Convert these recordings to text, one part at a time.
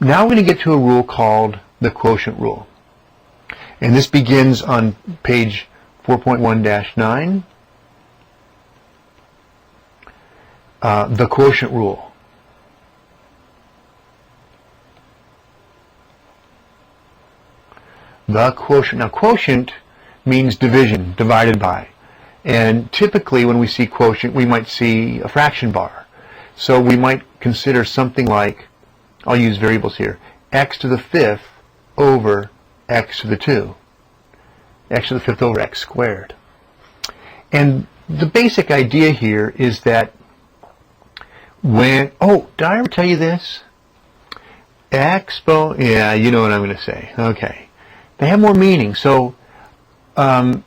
Now we're going to get to a rule called the quotient rule. And this begins on page 4.1-9. The quotient rule. The quotient. Now, quotient means division, divided by. And typically when we see quotient, we might see a fraction bar. So we might consider something like, I'll use variables here, x to the fifth over x to the 2. X to the fifth over x squared. And the basic idea here is that when, oh, did I ever tell you this? Yeah, you know what I'm going to say. Okay. They have more meaning. So when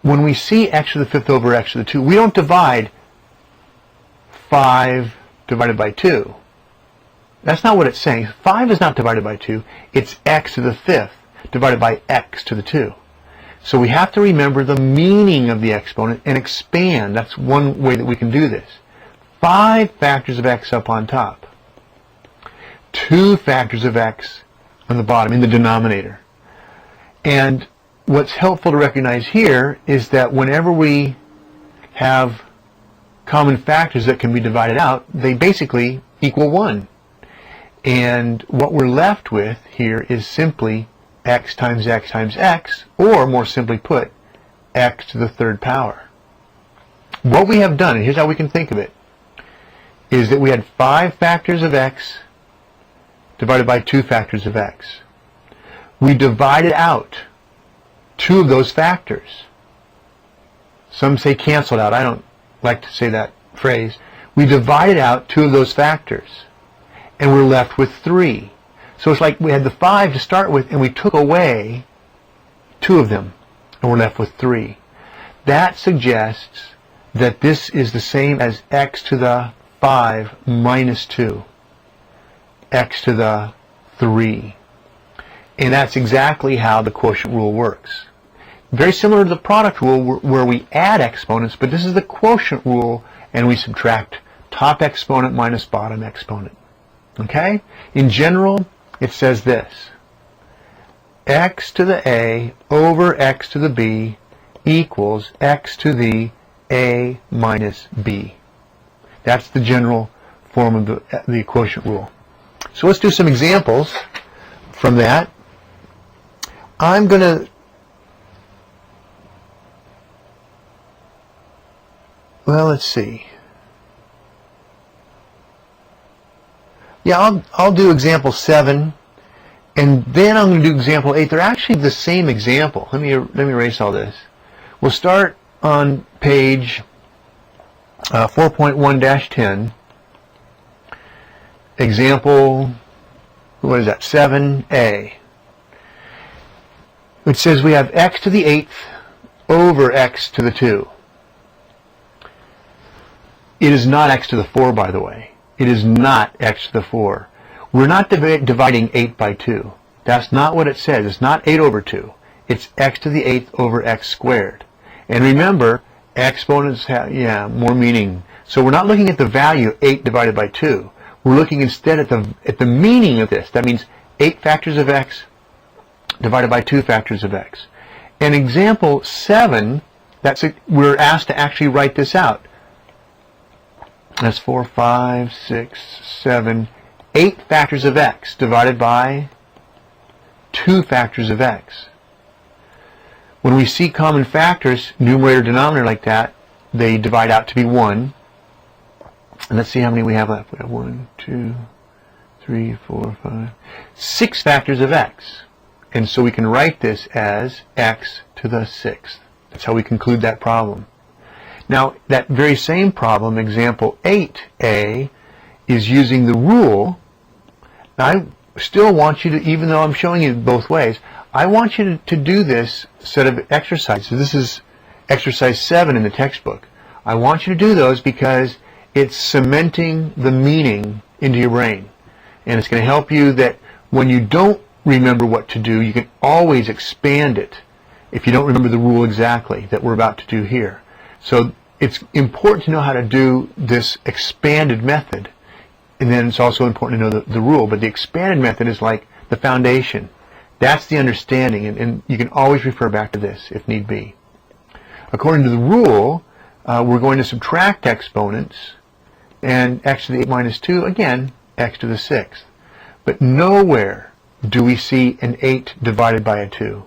we see x to the fifth over x to the 2, we don't divide 5 divided by 2. That's not what it's saying. 5 is not divided by 2. It's x to the fifth divided by x to the 2. So we have to remember the meaning of the exponent and expand. That's one way that we can do this. 5 factors of x up on top. 2 factors of x on the bottom in the denominator. And what's helpful to recognize here is that whenever we have common factors that can be divided out, they basically equal 1. And what we're left with here is simply x times x times x, or more simply put, x to the third power. What we have done, and here's how we can think of it, is that we had 5 factors of x divided by 2 factors of x. We divided out 2 of those factors. Some say canceled out. I don't like to say that phrase. We divided out 2 of those factors, and we're left with 3. So it's like we had the 5 to start with, and we took away 2 of them, and we're left with 3. That suggests that this is the same as x to the 5 minus 2, x to the 3. And that's exactly how the quotient rule works. Very similar to the product rule where we add exponents, but this is the quotient rule, and we subtract top exponent minus bottom exponent. Okay? In general, it says this: x to the a over x to the b equals x to the a minus b. That's the general form of the quotient rule. So let's do some examples from that. I'm going to let's see. Yeah, I'll do example 7, and then I'm going to do example 8. They're actually the same example. Let me erase all this. We'll start on page 4.1-10. Example, what is that? 7a. It says we have x to the 8th over x to the 2. It is not x to the 4, by the way. It is not x to the 4. We're not dividing 8 by 2. That's not what it says. It's not 8 over 2. It's x to the 8th over x squared. And remember, exponents have, more meaning. So we're not looking at the value 8 divided by 2. We're looking instead at the meaning of this. That means 8 factors of x divided by 2 factors of x. In example 7, we're asked to actually write this out. That's 4, 5, 6, 7, 8 factors of x divided by 2 factors of x. When we see common factors, numerator, denominator like that, they divide out to be 1. And let's see how many we have left. We have 1, 2, 3, 4, 5, 6 factors of x. And so we can write this as x to the 6th. That's how we conclude that problem. Now, that very same problem, example 8a, is using the rule. Now, I still want you to, even though I'm showing you both ways, I want you to do this set of exercises. So this is exercise 7 in the textbook. I want you to do those because it's cementing the meaning into your brain. And it's going to help you that when you don't remember what to do, you can always expand it if you don't remember the rule exactly that we're about to do here. So it's important to know how to do this expanded method. and then it's also important to know the rule, but the expanded method is like the foundation. That's the understanding, and you can always refer back to this if need be. According to the rule, we're going to subtract exponents, and x to the 8 minus 2, again, x to the 6th. But nowhere do we see an 8 divided by a 2.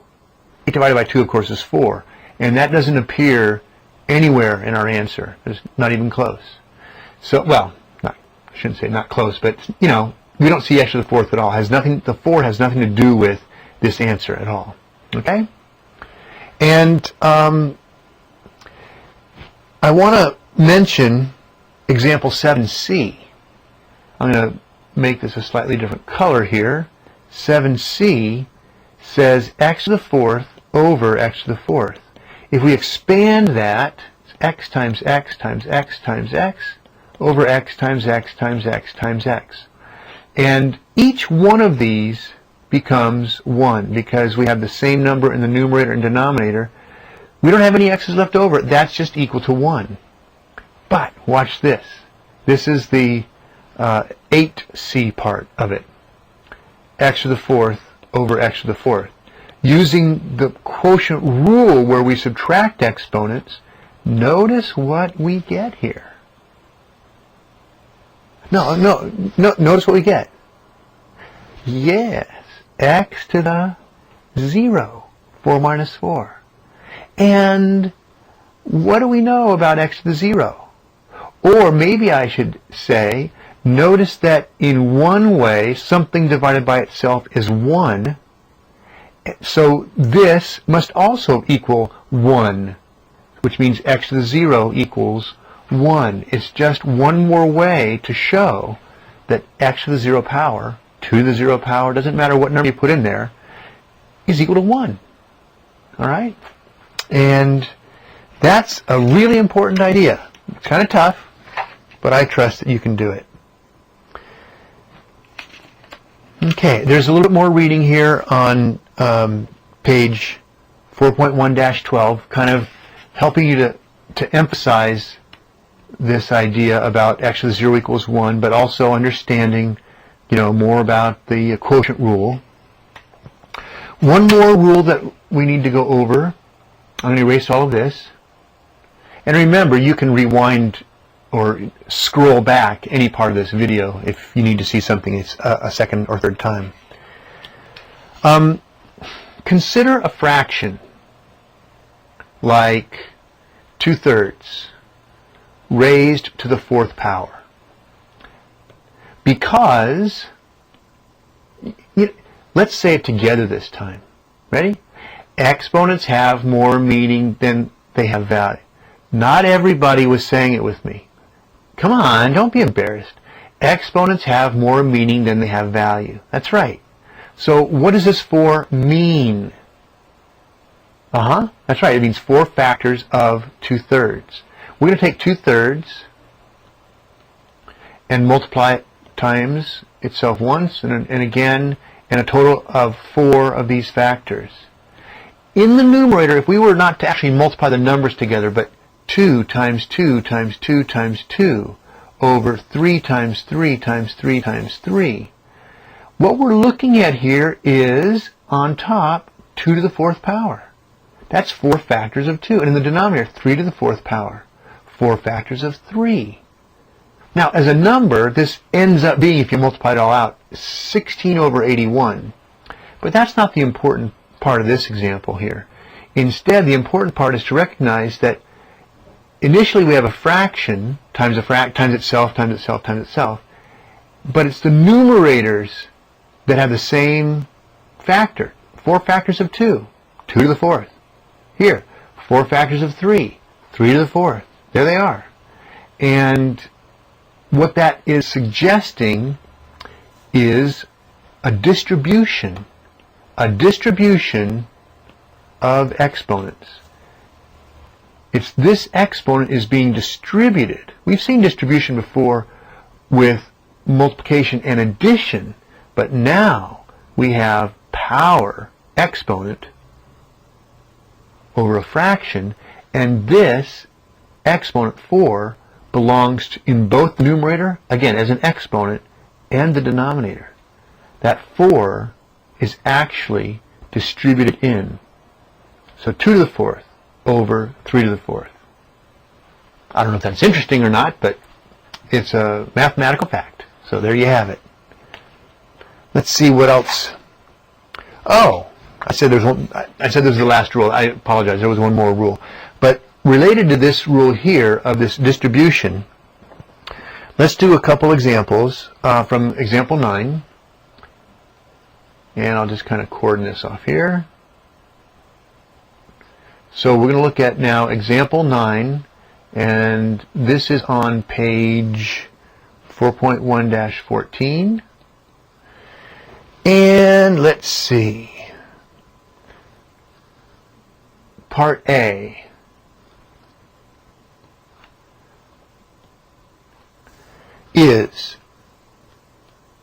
8 divided by 2, of course, is 4, and that doesn't appear anywhere in our answer. It's not even close. So, well, I shouldn't say not close, but, you know, we don't see x to the 4th at all. The 4 has nothing to do with this answer at all. Okay? And I want to mention example 7c. I'm going to make this a slightly different color here. 7c says x to the 4th over x to the 4th. If we expand that, it's x times x times x times x over x times x times x times x. And each one of these becomes 1 because we have the same number in the numerator and denominator. We don't have any x's left over. That's just equal to 1. But watch this. This is the 8c part of it. X to the 4th over x to the 4th. Using the quotient rule where we subtract exponents, notice what we get here. Notice what we get. Yes, x to the 0, 4 minus 4. And what do we know about x to the 0? Or maybe I should say, notice that in one way, something divided by itself is 1. So this must also equal 1, which means x to the 0 equals 1. It's just one more way to show that x to the 0 power, 2 to the 0 power, doesn't matter what number you put in there, is equal to 1. All right? And that's a really important idea. It's kind of tough, but I trust that you can do it. Okay, there's a little bit more reading here on page 4.1-12, kind of helping you to emphasize this idea about x to the 0 equals 1, but also understanding, you know, more about the quotient rule. One more rule that we need to go over. I'm going to erase all of this. And remember, you can rewind or scroll back any part of this video if you need to see something a second or third time. Consider a fraction like 2/3 raised to the 4th power. Because, let's say it together this time. Ready? Exponents have more meaning than they have value. Not everybody was saying it with me. Come on, don't be embarrassed. Exponents have more meaning than they have value. That's right. So what does this 4 mean? That's right. It means 4 factors of 2/3. We're going to take 2/3 and multiply it times itself once and again, and a total of 4 of these factors. In the numerator, if we were not to actually multiply the numbers together, but 2 times 2 times 2 times 2 over 3 times 3 times 3 times 3, what we're looking at here is, on top, 2 to the 4th power. That's 4 factors of 2. And in the denominator, 3 to the 4th power. 4 factors of 3. Now, as a number, this ends up being, if you multiply it all out, 16 over 81. But that's not the important part of this example here. Instead, the important part is to recognize that initially we have a fraction times times itself, times itself, times itself. But it's the numerators that have the same factor. 4 factors of 2, 2 to the 4th. Here, 4 factors of 3, 3 to the 4th. There they are. And what that is suggesting is a distribution of exponents. It's this exponent is being distributed. We've seen distribution before with multiplication and addition, but now we have power exponent over a fraction, and this exponent 4 belongs to, in both the numerator, again, as an exponent, and the denominator. That 4 is actually distributed in. So 2 to the 4th over 3 to the 4th. I don't know if that's interesting or not, but it's a mathematical fact. So there you have it. Let's see what else. Oh, I said there's one. I said this was the last rule. I apologize. There was one more rule. But related to this rule here of this distribution, let's do a couple examples from example 9. And I'll just kind of cordon this off here. So we're going to look at now example 9, and this is on page 4.1-14. And let's see. Part A. Is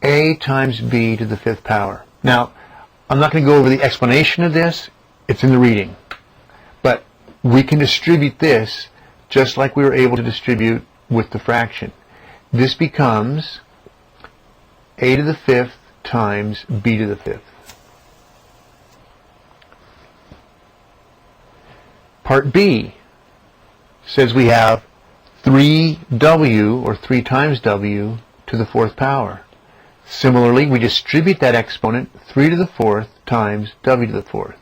A times B to the 5th power. Now, I'm not going to go over the explanation of this. It's in the reading. But we can distribute this just like we were able to distribute with the fraction. This becomes A to the 5th times B to the 5th. Part B says we have 3w, or 3 times w, to the 4th power. Similarly, we distribute that exponent 3 to the 4th times w to the 4th.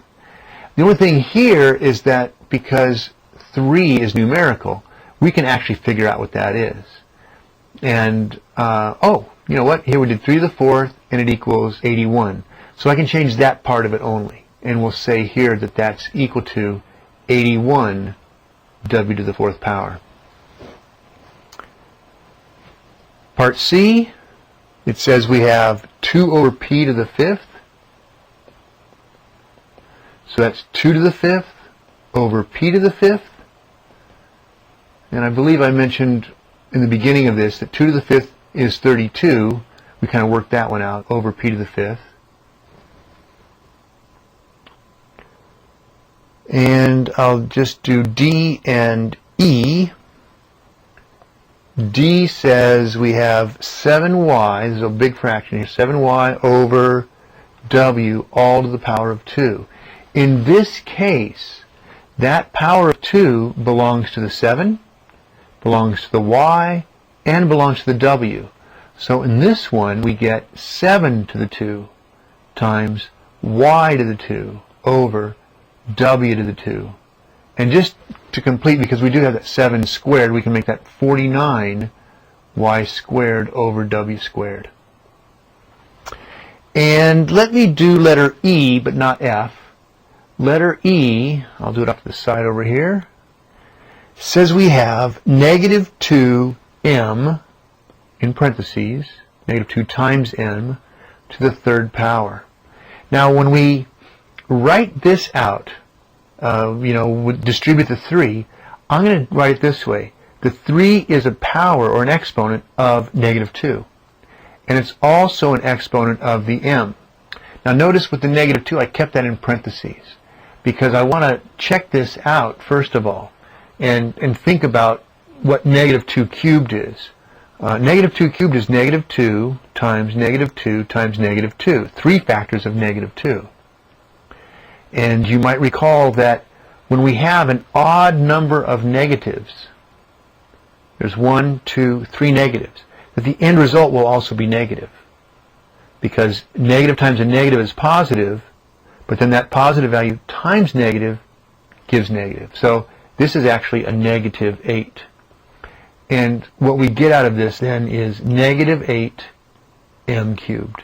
The only thing here is that because 3 is numerical, we can actually figure out what that is. And, oh, you know what? Here we did 3 to the 4th, and it equals 81. So I can change that part of it only. And we'll say here that that's equal to 81 w to the 4th power. Part C, it says we have 2 over p to the 5th. So that's 2 to the 5th over p to the 5th. And I believe I mentioned in the beginning of this that 2 to the 5th is 32. We kind of worked that one out over p to the 5th. And I'll just do D and E. D says we have 7y, this is a big fraction here, 7y over w all to the power of 2. In this case, that power of 2 belongs to the 7, belongs to the y, and belongs to the w. So in this one, we get 7 to the 2 times y to the 2 over w to the 2. And just to complete, because we do have that 7 squared, we can make that 49 y squared over w squared. And let me do letter E, but not F. Letter E, I'll do it off to the side over here, says we have negative 2m, in parentheses, negative 2 times m, to the 3rd power. Now when we write this out, distribute the 3, I'm going to write it this way. The 3 is a power or an exponent of negative 2. And it's also an exponent of the m. Now notice with the negative 2, I kept that in parentheses because I want to check this out first of all and think about what negative 2 cubed is. Negative 2 cubed is negative 2 times negative 2 times negative 2. 3 factors of negative 2. And you might recall that when we have an odd number of negatives, there's 1, 2, 3 negatives, that the end result will also be negative. Because negative times a negative is positive, but then that positive value times negative gives negative. So this is actually a negative 8. And what we get out of this then is negative 8m cubed.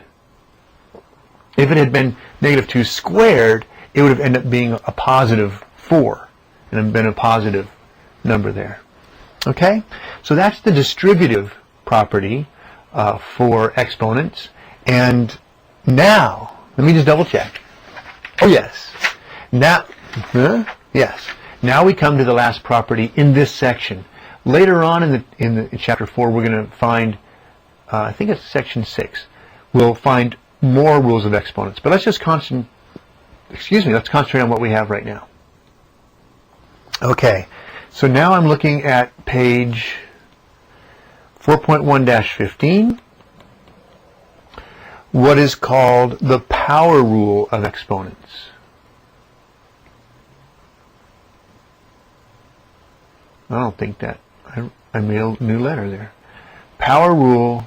If it had been negative 2 squared, it would have ended up being a positive 4 and been a positive number there. Okay? So that's the distributive property for exponents. And now, let me just double check. Oh yes. Now, yes. Now we come to the last property in this section. Later on in chapter 4, we're going to find, I think it's section 6, we'll find more rules of exponents. But let's just concentrate on what we have right now. Okay, so now I'm looking at page 4.1-15, what is called the power rule of exponents. I don't think that, I made a new letter there. Power rule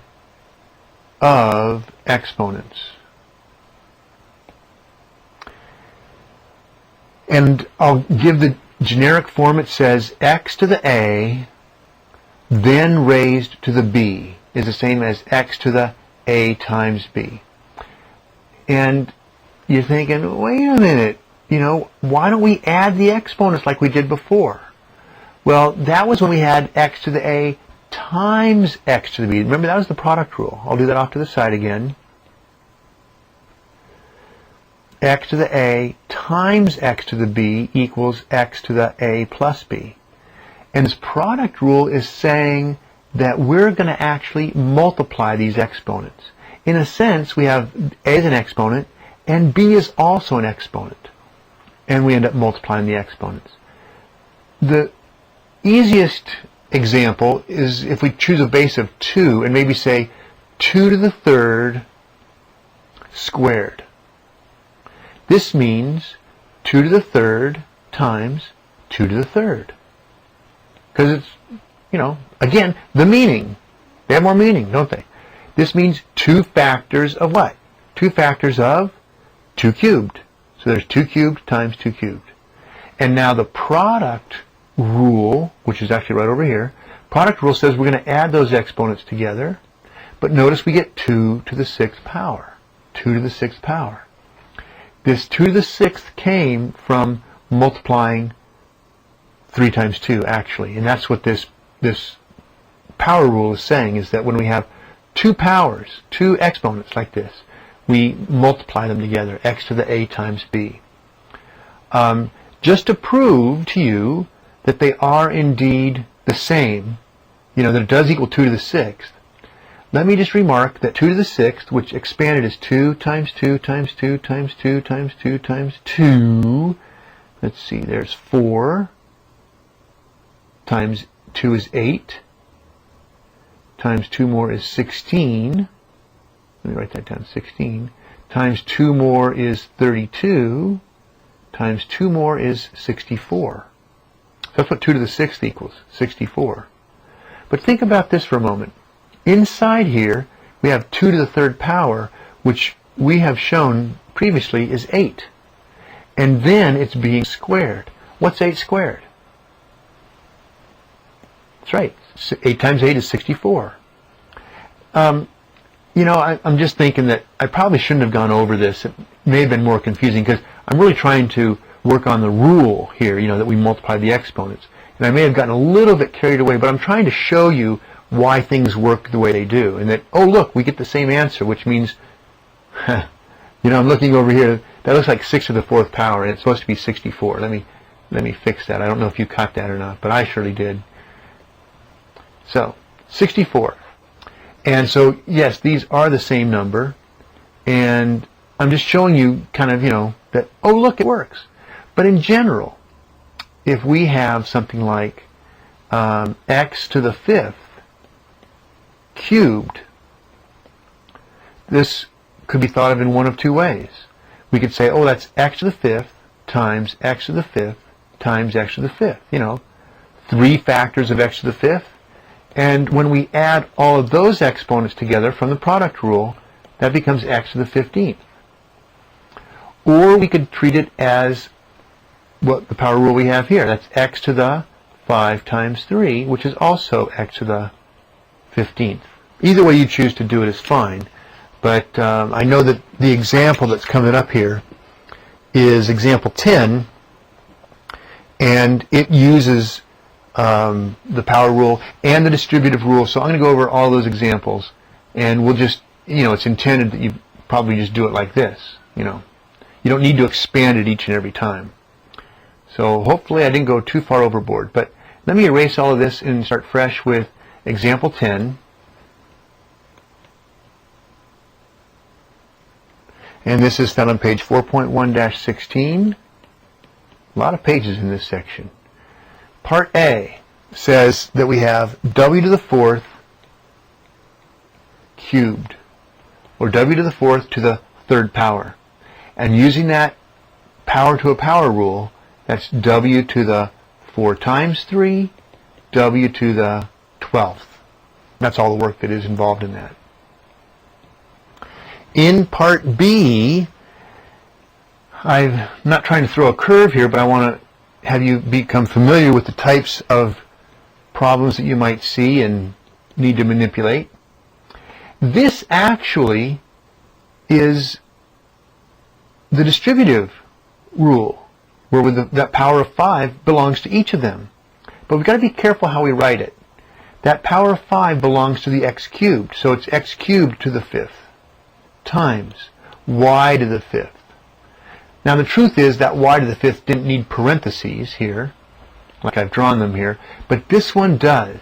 of exponents. And I'll give the generic form. It says x to the a then raised to the b is the same as x to the a times b. And you're thinking, wait a minute, why don't we add the exponents like we did before? Well, that was when we had x to the a times x to the b. Remember, that was the product rule. I'll do that off to the side again. X to the a times x to the b equals x to the a plus b. And this product rule is saying that we're going to actually multiply these exponents. In a sense, we have a as an exponent and b is also an exponent. And we end up multiplying the exponents. The easiest example is if we choose a base of 2 and maybe say 2 to the third squared. This means 2 to the third times 2 to the third. Because it's, again, the meaning. They have more meaning, don't they? This means 2 factors of what? 2 factors of 2 cubed. So there's 2 cubed times 2 cubed. And now the product rule, which is actually right over here, product rule says we're going to add those exponents together. But notice we get 2 to the 6th power. 2 to the 6th power. This 2 to the 6th came from multiplying 3 times 2, actually. And that's what this power rule is saying, is that when we have 2 powers, 2 exponents like this, we multiply them together, x to the a times b. Just to prove to you that they are indeed the same, that it does equal 2 to the 6th, let me just remark that 2 to the 6th, which expanded is 2 times 2 times 2 times 2 times 2 times 2. Let's see, there's 4 times 2 is 8 times 2 more is 16. Let me write that down, 16. Times 2 more is 32. Times 2 more is 64. So that's what 2 to the 6th equals, 64. But think about this for a moment. Inside here, we have 2 to the 3rd power, which we have shown previously is 8. And then it's being squared. What's 8 squared? That's right. 8 times 8 is 64. I'm just thinking that I probably shouldn't have gone over this. It may have been more confusing because I'm really trying to work on the rule here, that we multiply the exponents. And I may have gotten a little bit carried away, but I'm trying to show you why things work the way they do. And that, oh look, we get the same answer, which means, I'm looking over here, that looks like 6 to the 4th power, and it's supposed to be 64. Let me fix that. I don't know if you caught that or not, but I surely did. So, 64. And so, yes, these are the same number, and I'm just showing you kind of, that, oh look, it works. But in general, if we have something like x to the 5th cubed, this could be thought of in one of 2 ways. We could say, oh, that's x to the 5th times x to the 5th times x to the 5th. 3 factors of x to the 5th. And when we add all of those exponents together from the product rule, that becomes x to the 15th. Or we could treat it as what the power rule we have here. That's x to the 5 times 3, which is also x to the 15th. Either way you choose to do it is fine. But I know that the example that's coming up here is example 10, and it uses the power rule and the distributive rule. So I'm going to go over all those examples, and we'll just, it's intended that you probably just do it like this. You don't need to expand it each and every time. So hopefully I didn't go too far overboard. But let me erase all of this and start fresh with example 10. And this is found on page 4.1-16. A lot of pages in this section. Part A says that we have w to the 4th cubed, or w to the fourth to the third power. And using that power to a power rule, that's w to the 4 times 3, w to the 12th. That's all the work that is involved in that. In part B, I'm not trying to throw a curve here, but I want to have you become familiar with the types of problems that you might see and need to manipulate. This actually is the distributive rule, where that power of 5 belongs to each of them. But we've got to be careful how we write it. That power of 5 belongs to the x cubed, so it's x cubed to the 5th times y to the 5th. Now the truth is that y to the 5th didn't need parentheses here, like I've drawn them here, but this one does,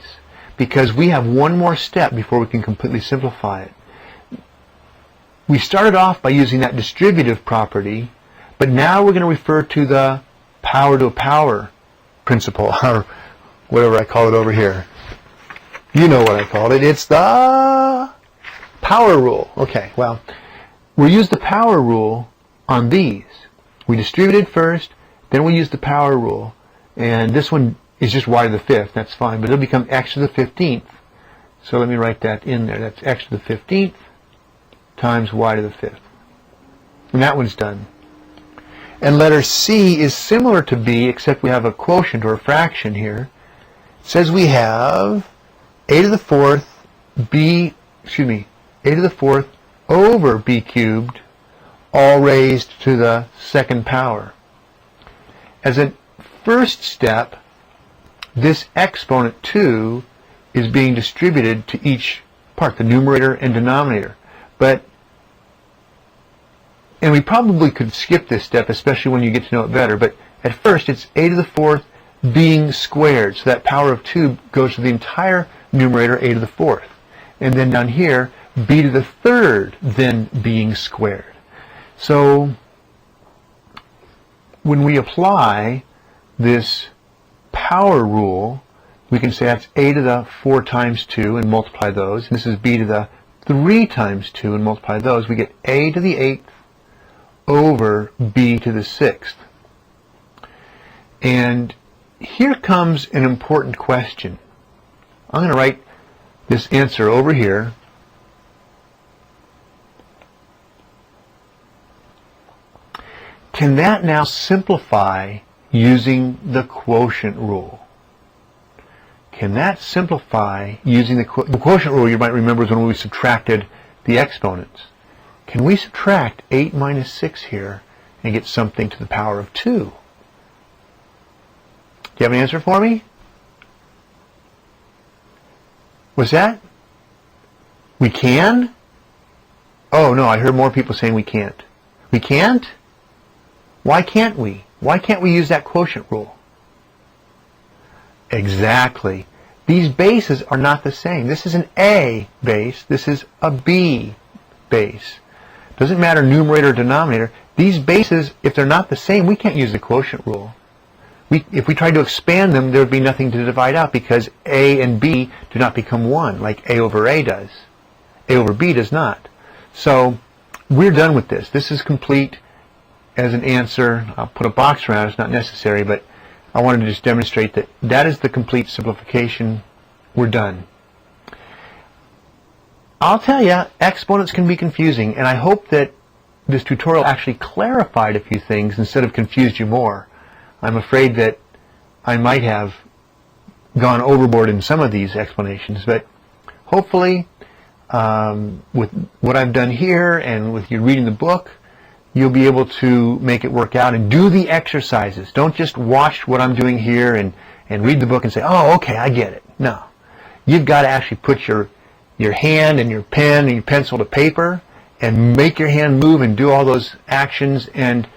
because we have one more step before we can completely simplify it. We started off by using that distributive property, but now we're going to refer to the power to a power principle, or whatever I call it over here. You know what I called it. It's the power rule. Okay, well, we'll use the power rule on these. We distributed first, then we use the power rule, and this one is just y to the 5th. That's fine, but it'll become x to the 15th. So let me write that in there. That's x to the 15th times y to the 5th. And that one's done. And letter C is similar to B, except we have a quotient or a fraction here. It says we have a to the 4th a to the 4th over b cubed, all raised to the 2nd power. As a first step, this exponent 2 is being distributed to each part, the numerator and denominator. And we probably could skip this step, especially when you get to know it better, but at first it's a to the 4th being squared, so that power of 2 goes to the entire numerator a to the 4th. And then down here, b to the 3rd then being squared. So when we apply this power rule, we can say that's a to the 4 times 2 and multiply those. And this is b to the 3 times 2 and multiply those. We get a to the 8th over b to the 6th. And here comes an important question. I'm going to write this answer over here. Can that now simplify using the quotient rule? Can that simplify using the quotient rule? You might remember is when we subtracted the exponents. Can we subtract 8 minus 6 here and get something to the power of 2? Do you have an answer for me? What's that? We can? Oh no, I heard more people saying we can't. We can't? Why can't we? Why can't we use that quotient rule? Exactly. These bases are not the same. This is an A base. This is a B base. Doesn't matter numerator or denominator. These bases, if they're not the same, we can't use the quotient rule. If we tried to expand them, there would be nothing to divide out because A and B do not become 1 like A over A does. A over B does not. So we're done with this. This is complete as an answer. I'll put a box around it. It's not necessary, but I wanted to just demonstrate that that is the complete simplification. We're done. I'll tell you, exponents can be confusing, and I hope that this tutorial actually clarified a few things instead of confused you more. I'm afraid that I might have gone overboard in some of these explanations, but hopefully with what I've done here and with you reading the book, you'll be able to make it work out and do the exercises. Don't just watch what I'm doing here and read the book and say, oh, okay, I get it. No. You've got to actually put your hand and your pen and your pencil to paper and make your hand move and do all those actions and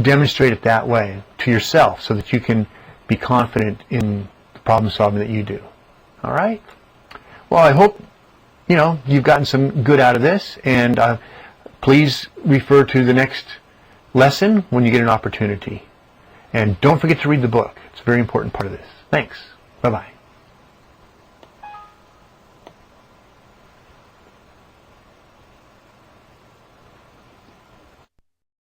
demonstrate it that way to yourself so that you can be confident in the problem solving that you do. All right? Well, I hope you've gotten some good out of this, and please refer to the next lesson when you get an opportunity. And don't forget to read the book. It's a very important part of this. Thanks. Bye-bye.